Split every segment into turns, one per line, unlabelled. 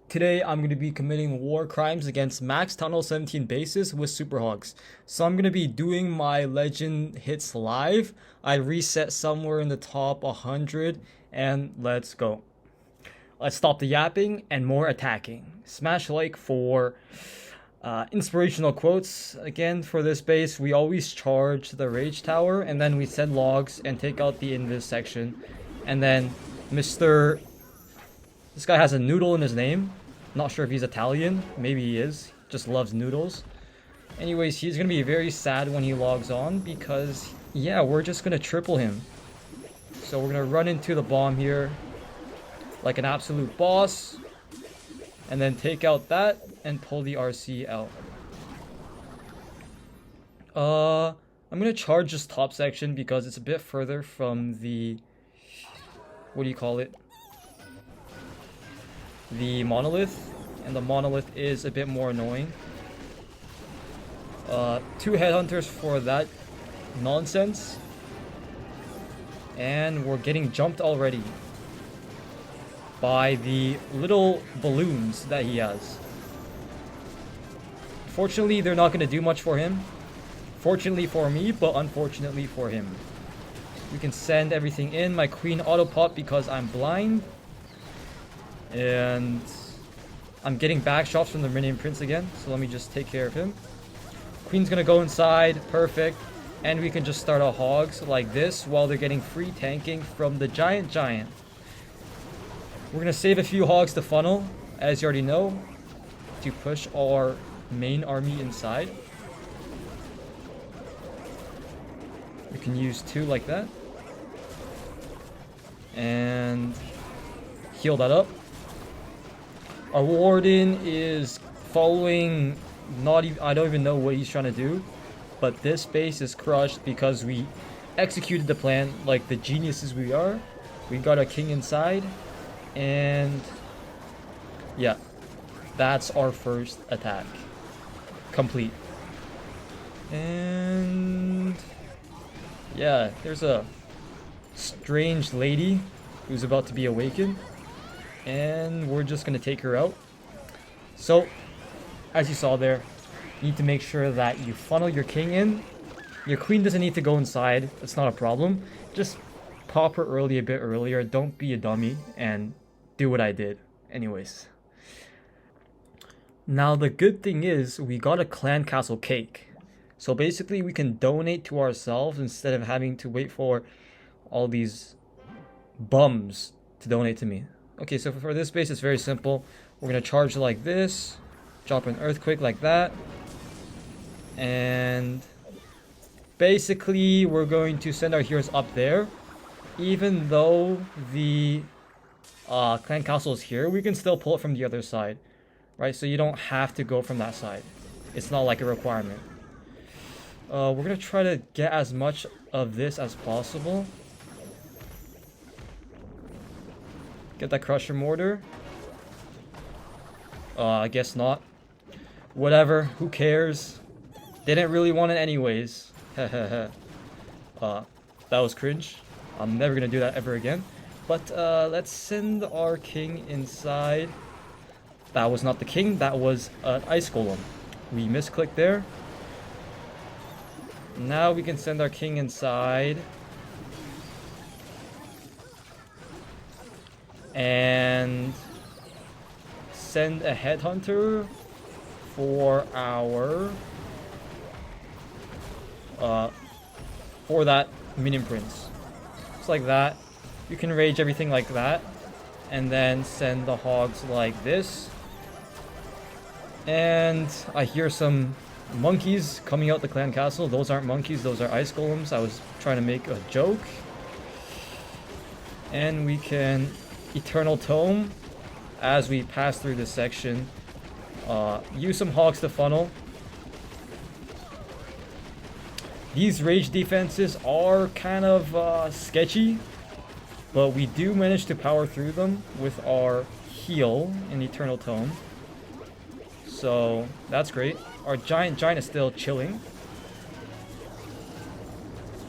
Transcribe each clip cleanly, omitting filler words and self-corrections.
Today I'm going to be committing war crimes against max tunnel 17 bases with Super Hogs. So I'm going to be doing my legend hits live. I reset somewhere in the top 100 and let's go. Let's stop the yapping and more attacking. Smash like for inspirational quotes. Again, for this base, we always charge the Rage Tower and then we send logs and take out the invis section. And then Mr. This guy has a noodle in his name. Not sure if he's Italian. Maybe he is. Just loves noodles. Anyways, he's going to be very sad when he logs on because, yeah, we're just going to triple him. So we're going to run into the bomb here like an absolute boss. And then take out that and pull the RC out. I'm going to charge this top section because it's a bit further from the... What do you call it? The monolith, and the monolith is a bit more annoying. 2 headhunters for that nonsense, and we're getting jumped already by the little balloons that he has. Fortunately, they're not going to do much for him. Fortunately for me, but unfortunately for him. We can send everything in. My queen auto pop because I'm blind. And I'm getting back shots from the Minion Prince again, so let me just take care of him. Queen's gonna go inside, perfect. And we can just start our hogs like this while they're getting free tanking from the giant. We're gonna save a few hogs to funnel, as you already know, to push our main army inside. We can use 2 like that. And heal that up. Our warden is following, I don't even know what he's trying to do, but this base is crushed because we executed the plan like the geniuses we are. We got our king inside, and yeah, that's our first attack. Complete. And yeah, there's a strange lady who's about to be awakened. And we're just going to take her out. So, as you saw there, you need to make sure that you funnel your king in. Your queen doesn't need to go inside. It's not a problem. Just pop her early a bit earlier. Don't be a dummy and do what I did. Anyways. Now, the good thing is we got a clan castle cake. So basically, we can donate to ourselves instead of having to wait for all these bums to donate to me. Okay, so for this base, it's very simple. We're going to charge like this, drop an earthquake like that, and basically we're going to send our heroes up there. Even though the clan castle is here, we can still pull it from the other side, right? So you don't have to go from that side. It's not like a requirement. We're going to try to get as much of this as possible. Get that crusher mortar. I guess not. Whatever, who cares? Didn't really want it anyways. That was cringe. I'm never gonna do that ever again. But let's send our king inside. That was not the king, that was an ice golem. We misclicked there. Now we can send our king inside. And send a headhunter for our for that minion prince. Just like that. You can rage everything like that, and then send the hogs like this. And I hear some monkeys coming out the clan castle. Those aren't monkeys, those are ice golems. I was trying to make a joke. And we can Eternal Tome as we pass through this section. Use some hogs to funnel. These rage defenses are kind of sketchy, but we do manage to power through them with our heal and Eternal Tome. So that's great. Our giant is still chilling.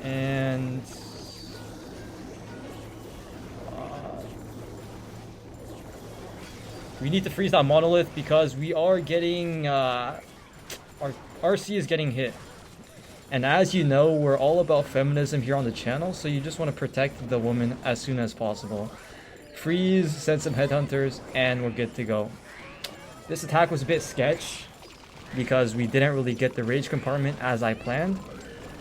And We need to freeze that monolith because we are getting our RC is getting hit. And as you know, we're all about feminism here on the channel, so you just want to protect the woman as soon as possible. Freeze, send some headhunters, and we're good to go. This attack was a bit sketch because we didn't really get the rage compartment as I planned.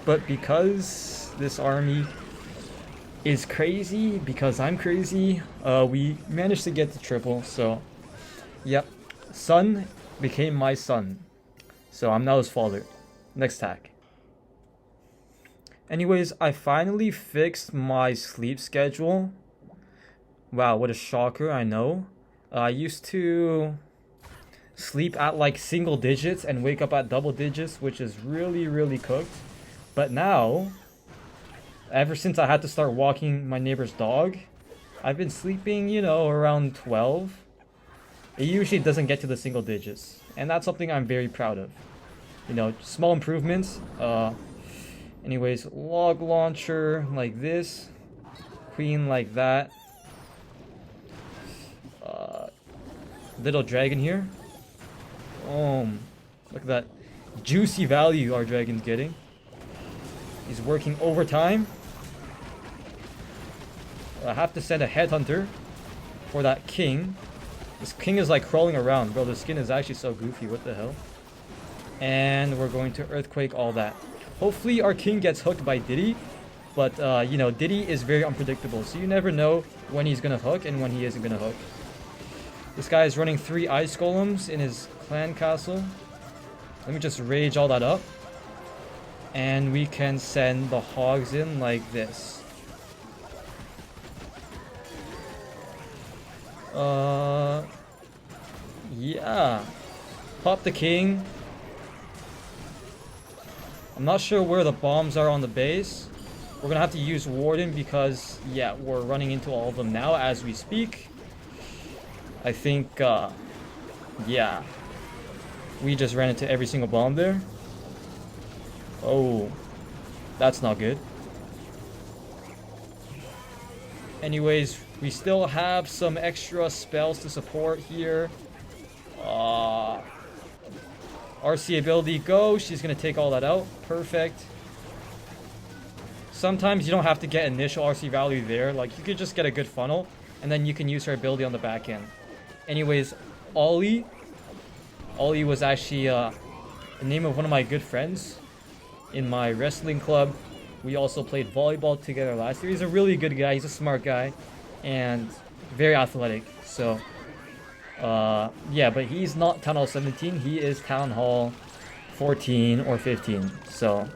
But because this army is crazy, because I'm crazy, we managed to get the triple. So, yep, son became my son. So I'm now his father. Next attack. Anyways, I finally fixed my sleep schedule. Wow, what a shocker, I know. I used to sleep at like single digits and wake up at double digits, which is really cooked. But now, ever since I had to start walking my neighbor's dog, I've been sleeping, you know, around 12. It usually doesn't get to the single digits, and that's something I'm very proud of. You know, small improvements. Anyways, log launcher like this, queen like that. Little dragon here. Look at that juicy value our dragon's getting. He's working overtime. I have to send a headhunter for that king. This king is like crawling around, bro. The skin is actually so goofy. What the hell? And we're going to earthquake all that. Hopefully our king gets hooked by Diddy. But, you know, Diddy is very unpredictable. So you never know when he's going to hook and when he isn't going to hook. This guy is running 3 ice golems in his clan castle. Let me just rage all that up. And we can send the hogs in like this. Yeah. Pop the king. I'm not sure where the bombs are on the base. We're gonna have to use Warden because, yeah, we're running into all of them now as we speak. I think, yeah. We just ran into every single bomb there. Oh, that's not good. Anyways, we still have some extra spells to support here. RC ability, go. She's going to take all that out. Perfect. Sometimes you don't have to get initial RC value there. Like, you could just get a good funnel, and then you can use her ability on the back end. Anyways, Ollie. Ollie was actually the name of one of my good friends in my wrestling club. We also played volleyball together last year. He's a really good guy. He's a smart guy and very athletic. So, yeah, but he's not Town Hall 17. He is Town Hall 14 or 15. So,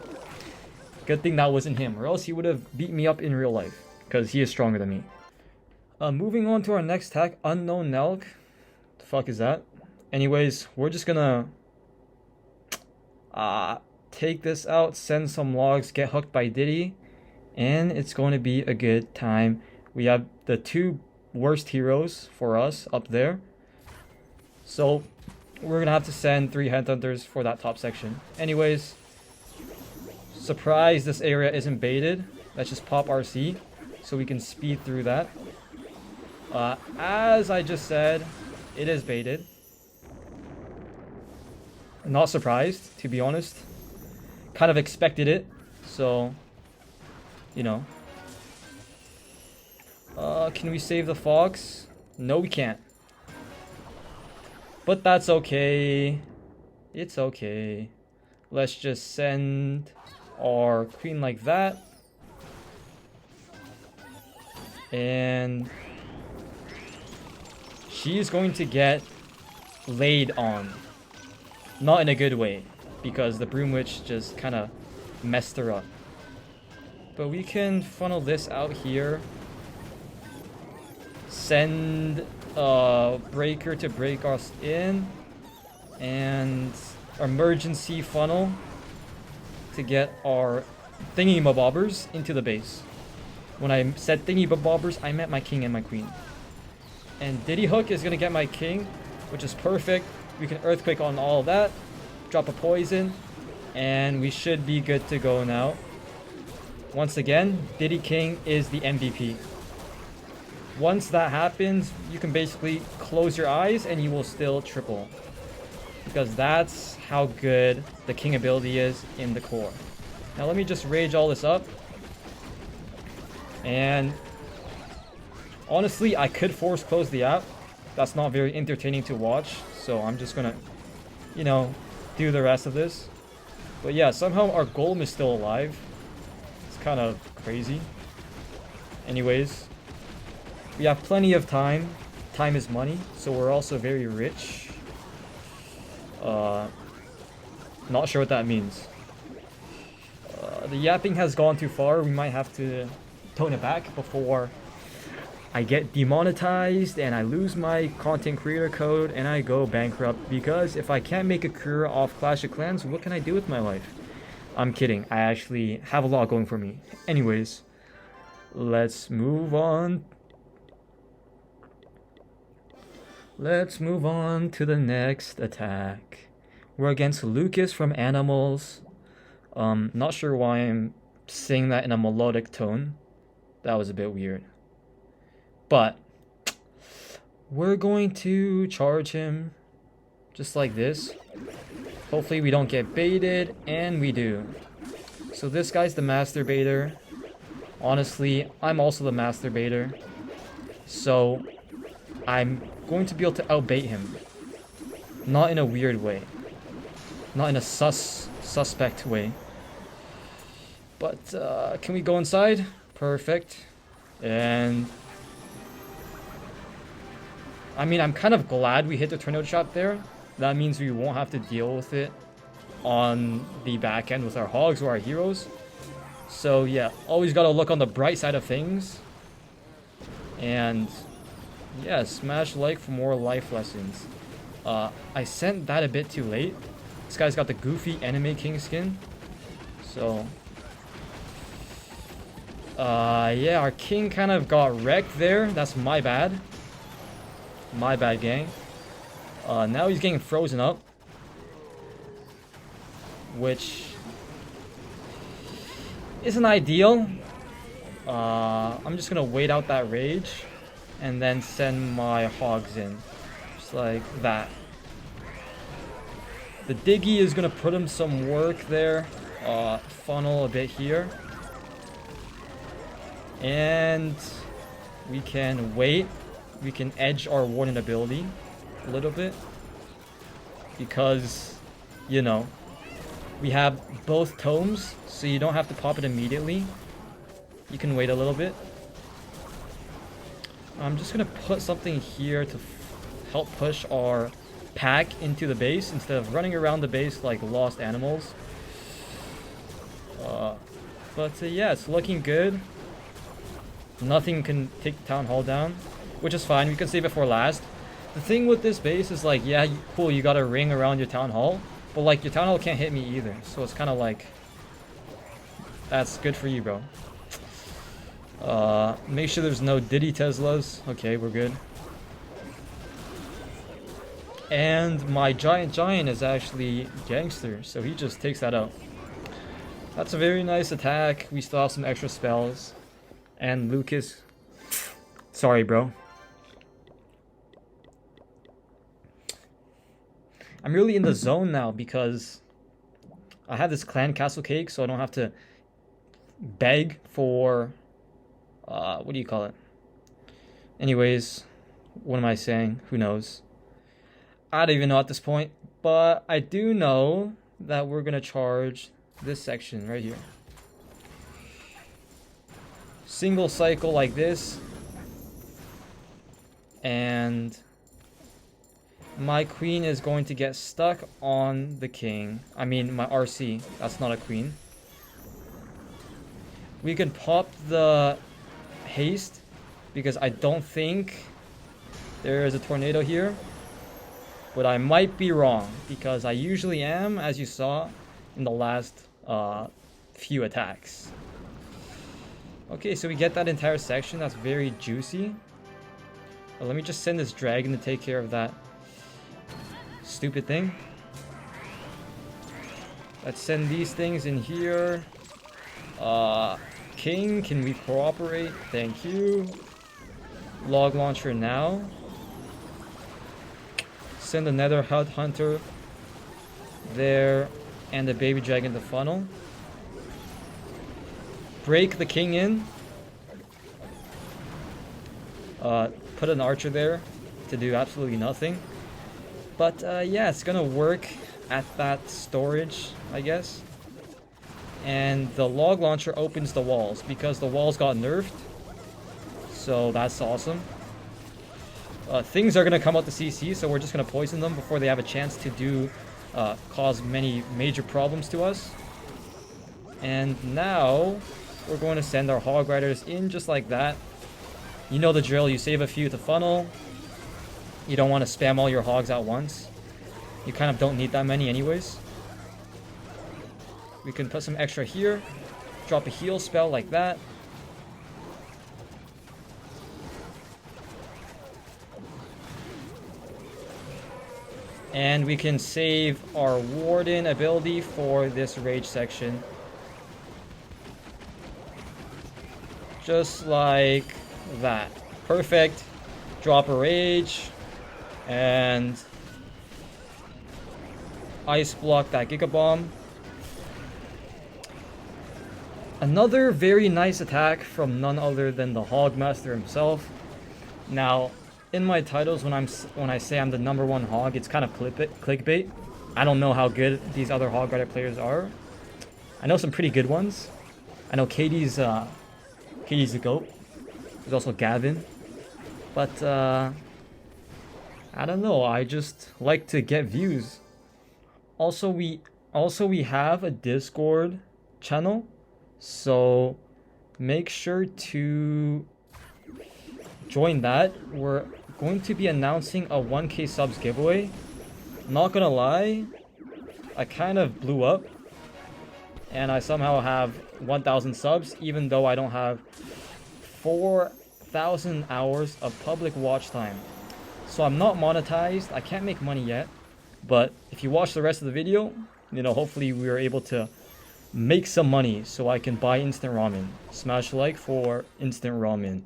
good thing that wasn't him, or else he would have beat me up in real life because he is stronger than me. Moving on to our next attack, Unknown Nelk. The fuck is that? Anyways, we're just gonna take this out, send some logs, get hooked by Diddy, and it's going to be a good time. We have the 2 worst heroes for us up there, so we're gonna have to send 3 headhunters for that top section. Anyways, surprise, this area isn't baited. Let's just pop RC so we can speed through that. As I just said, it is baited. Not surprised, to be honest. Kind of expected it, so, you know. Can we save the fox? No, we can't. But that's okay. It's okay. Let's just send our queen like that. And she's going to get laid on. Not in a good way, because the Broom Witch just kind of messed her up. But we can funnel this out here. Send Breaker to break us in. And emergency funnel to get our thingy-mabobbers into the base. When I said thingy-mabobbers, I meant my king and my queen. And Diddy Hook is going to get my king, which is perfect. We can earthquake on all of that, drop a poison, and we should be good to go now. Once again, Diddy King is the MVP. Once that happens, you can basically close your eyes and you will still triple. Because that's how good the king ability is in the core. Now let me just rage all this up. And honestly, I could force close the app. That's not very entertaining to watch. So I'm just gonna, you know, do the rest of this. But yeah, somehow our golem is still alive. It's kind of crazy. Anyways, we have plenty of time. Time is money. So we're also very rich. Not sure what that means. The yapping has gone too far. We might have to tone it back before I get demonetized and I lose my content creator code and I go bankrupt. Because if I can't make a career off Clash of Clans, what can I do with my life? I'm kidding. I actually have a lot going for me. Anyways, let's move on. Let's move on to the next attack. We're against Lucas from Animals. Not sure why I'm saying that in a melodic tone. That was a bit weird. But we're going to charge him just like this. Hopefully we don't get baited, and we do. So this guy's the master baiter. Honestly, I'm also the master baiter. So I'm going to be able to outbait him. Not in a weird way. Not in a suspect way. But can we go inside? Perfect. And I mean, I'm kind of glad we hit the tornado trap there. That means we won't have to deal with it on the back end with our hogs or our heroes. So yeah, always gotta look on the bright side of things. And yeah, smash like for more life lessons. I sent that a bit too late. This guy's got the goofy anime king skin. So yeah, our king kind of got wrecked there. That's my bad. My bad, gang. Now he's getting frozen up. Which isn't ideal. I'm just gonna wait out that rage and then send my hogs in. Just like that. The Diggy is gonna put him some work there. Funnel a bit here. And we can wait. We can edge our warden ability a little bit. Because, you know, we have both tomes, so you don't have to pop it immediately. You can wait a little bit. I'm just gonna put something here to help push our pack into the base instead of running around the base like lost animals. But yeah, it's looking good. Nothing can take the town hall down, which is fine. We can save it for last. The thing with this base is like, yeah, cool, you got a ring around your town hall, but like your town hall can't hit me either. So it's kind of like, that's good for you, bro. Make sure there's no Diddy Teslas. Okay, we're good. And my giant is actually gangster, so he just takes that out. That's a very nice attack. We still have some extra spells. And Lucas, sorry, bro. I'm really in the zone now because I have this clan castle cake, so I don't have to beg for what do you call it? Anyways, what am I saying? Who knows? I don't even know at this point, but I do know that we're gonna charge this section right here. Single cycle like this, and my queen is going to get stuck on the king. I mean, my RC. That's not a queen. We can pop the haste because I don't think there is a tornado here, but I might be wrong because I usually am, as you saw in the last few attacks. Okay, so we get that entire section. That's very juicy. Let me just send this dragon to take care of that stupid thing. Let's send these things in here. King, can we cooperate? Thank you. Log launcher now. Send another Hut Hunter there, and the baby dragon to funnel. Break the king in. Put an archer there to do absolutely nothing. But yeah, it's gonna work at that storage, I guess. And the log launcher opens the walls because the walls got nerfed. So that's awesome. Things are gonna come out to CC, so we're just gonna poison them before they have a chance to do cause many major problems to us. And now we're going to send our hog riders in just like that. You know the drill, you save a few to funnel. You don't want to spam all your hogs at once. You kind of don't need that many anyways. We can put some extra here. Drop a heal spell like that. And we can save our Warden ability for this rage section. Just like that. Perfect. Drop a rage. And ice block that Giga Bomb. Another very nice attack from none other than the Hogmaster himself. Now, in my titles, when I say I'm the #1 hog, it's kind of clickbait. I don't know how good these other Hog Rider players are. I know some pretty good ones. I know Katie's the GOAT. There's also Gavin. But I don't know, I just like to get views. Also we have a Discord channel, so make sure to join that. We're going to be announcing a 1K subs giveaway. Not gonna lie, I kind of blew up and I somehow have 1,000 subs even though I don't have 4,000 hours of public watch time. So I'm not monetized, I can't make money yet, but if you watch the rest of the video, you know, hopefully we are able to make some money so I can buy instant ramen. Smash like for instant ramen.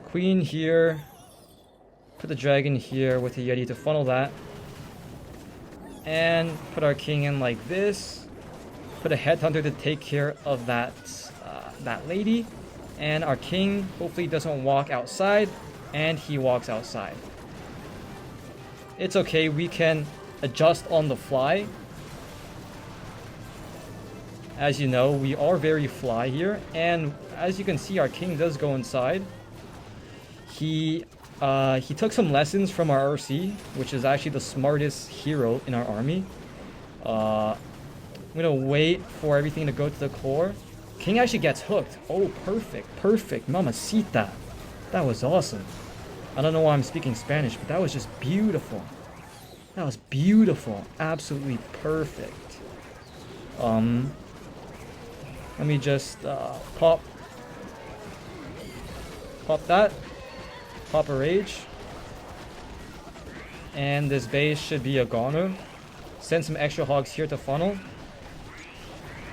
Queen here. Put the dragon here with the Yeti to funnel that. And put our king in like this. Put a headhunter to take care of that lady. And our king hopefully doesn't walk outside. And he walks outside. It's okay, we can adjust on the fly. As you know, we are very fly here. And as you can see, our king does go inside. He took some lessons from our RC, which is actually the smartest hero in our army. I'm gonna wait for everything to go to the core. King actually gets hooked. Oh, perfect, perfect, mamacita. That was awesome. I don't know why I'm speaking Spanish, but that was just beautiful. That was beautiful, absolutely perfect. Let me just pop that. Pop a rage. And this base should be a goner. Send some extra hogs here to funnel.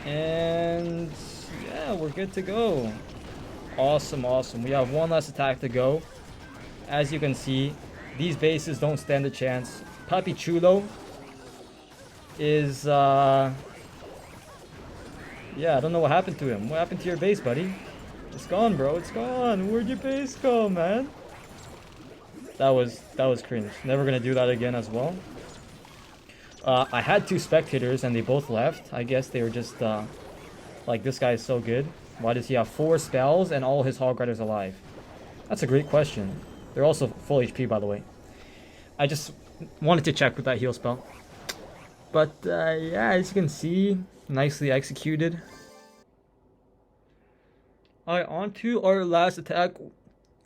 And yeah, we're good to go. Awesome, awesome. We have one last attack to go. As you can see, these bases don't stand a chance. Papi Chulo is yeah, I don't know what happened to him. What happened to your base, buddy? It's gone, bro. It's gone. Where'd your base go, man? That was cringe. Never gonna do that again as well. I had 2 spectators and they both left. I guess they were just like, this guy is so good. Why does he have 4 spells and all his hog riders alive? That's a great question. They're also full HP, by the way. I just wanted to check with that heal spell. But yeah, as you can see, nicely executed. Alright, on to our last attack.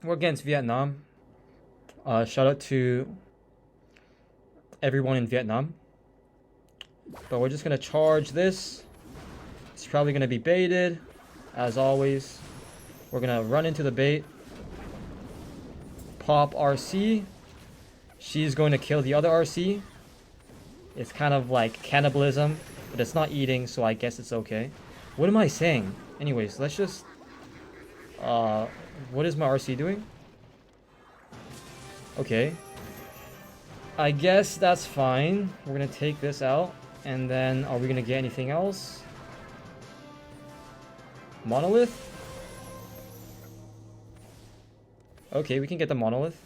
We're against Vietnam. Shout out to everyone in Vietnam. But we're just gonna charge this. It's probably gonna be baited, as always. We're gonna run into the bait. Pop RC. She's going to kill the other RC. It's kind of like cannibalism, but it's not eating, so I guess it's okay. What am I saying? Anyways, let's just What is my RC doing? Okay. I guess that's fine. We're gonna take this out. And then, are we gonna get anything else? Monolith? Okay, we can get the monolith.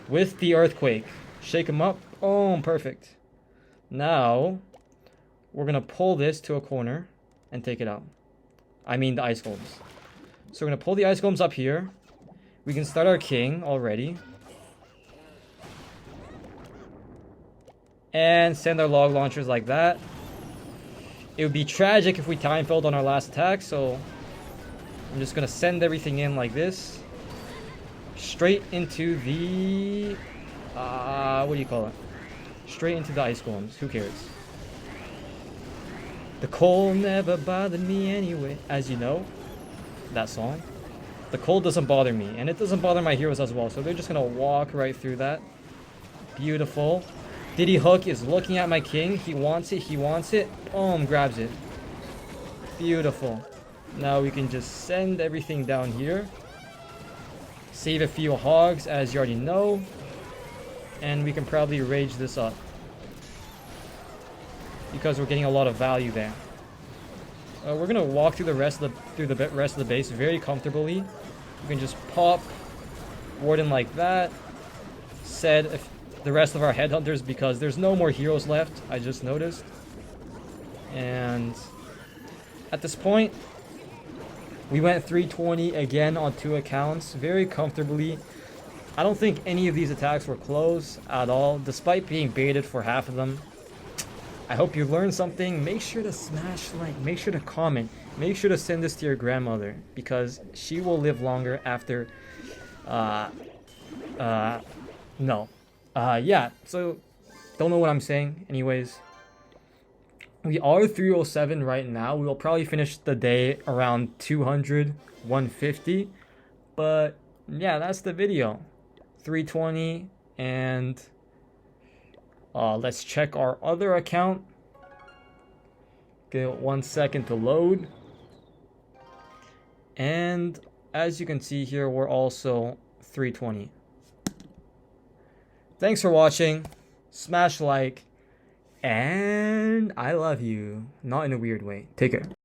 With the earthquake. Shake him up. Oh, perfect. Now, we're gonna pull this to a corner and take it out. I mean the ice golems. So we're gonna pull the ice golems up here. We can start our king already. And send our log launchers like that. It would be tragic if we time failed on our last attack, so I'm just gonna send everything in like this. Straight into the... what do you call it? Straight into the ice golems. Who cares? The cold never bothered me anyway. As you know, that song. The cold doesn't bother me, and it doesn't bother my heroes as well, so they're just gonna walk right through that. Beautiful. Diddy Hook is looking at my king. He wants it, he wants it. Boom, grabs it. Beautiful. Now we can just send everything down here. Save a few hogs, as you already know. And we can probably rage this up. Because we're getting a lot of value there. We're gonna walk through the rest of the base very comfortably. We can just pop Warden like that. Set the rest of our headhunters because there's no more heroes left. I just noticed. And at this point, we went 320 again on 2 accounts very comfortably. I don't think any of these attacks were close at all, despite being baited for half of them. I hope you learned something. Make sure to smash like, make sure to comment, make sure to send this to your grandmother because she will live longer after, yeah, so don't know what I'm saying. Anyways, we are 307 right now. We will probably finish the day around 200, 150, but yeah, that's the video. 320 and let's check our other account. Give it 1 second to load. And as you can see here, we're also 320. Thanks for watching. Smash like. And I love you. Not in a weird way. Take care.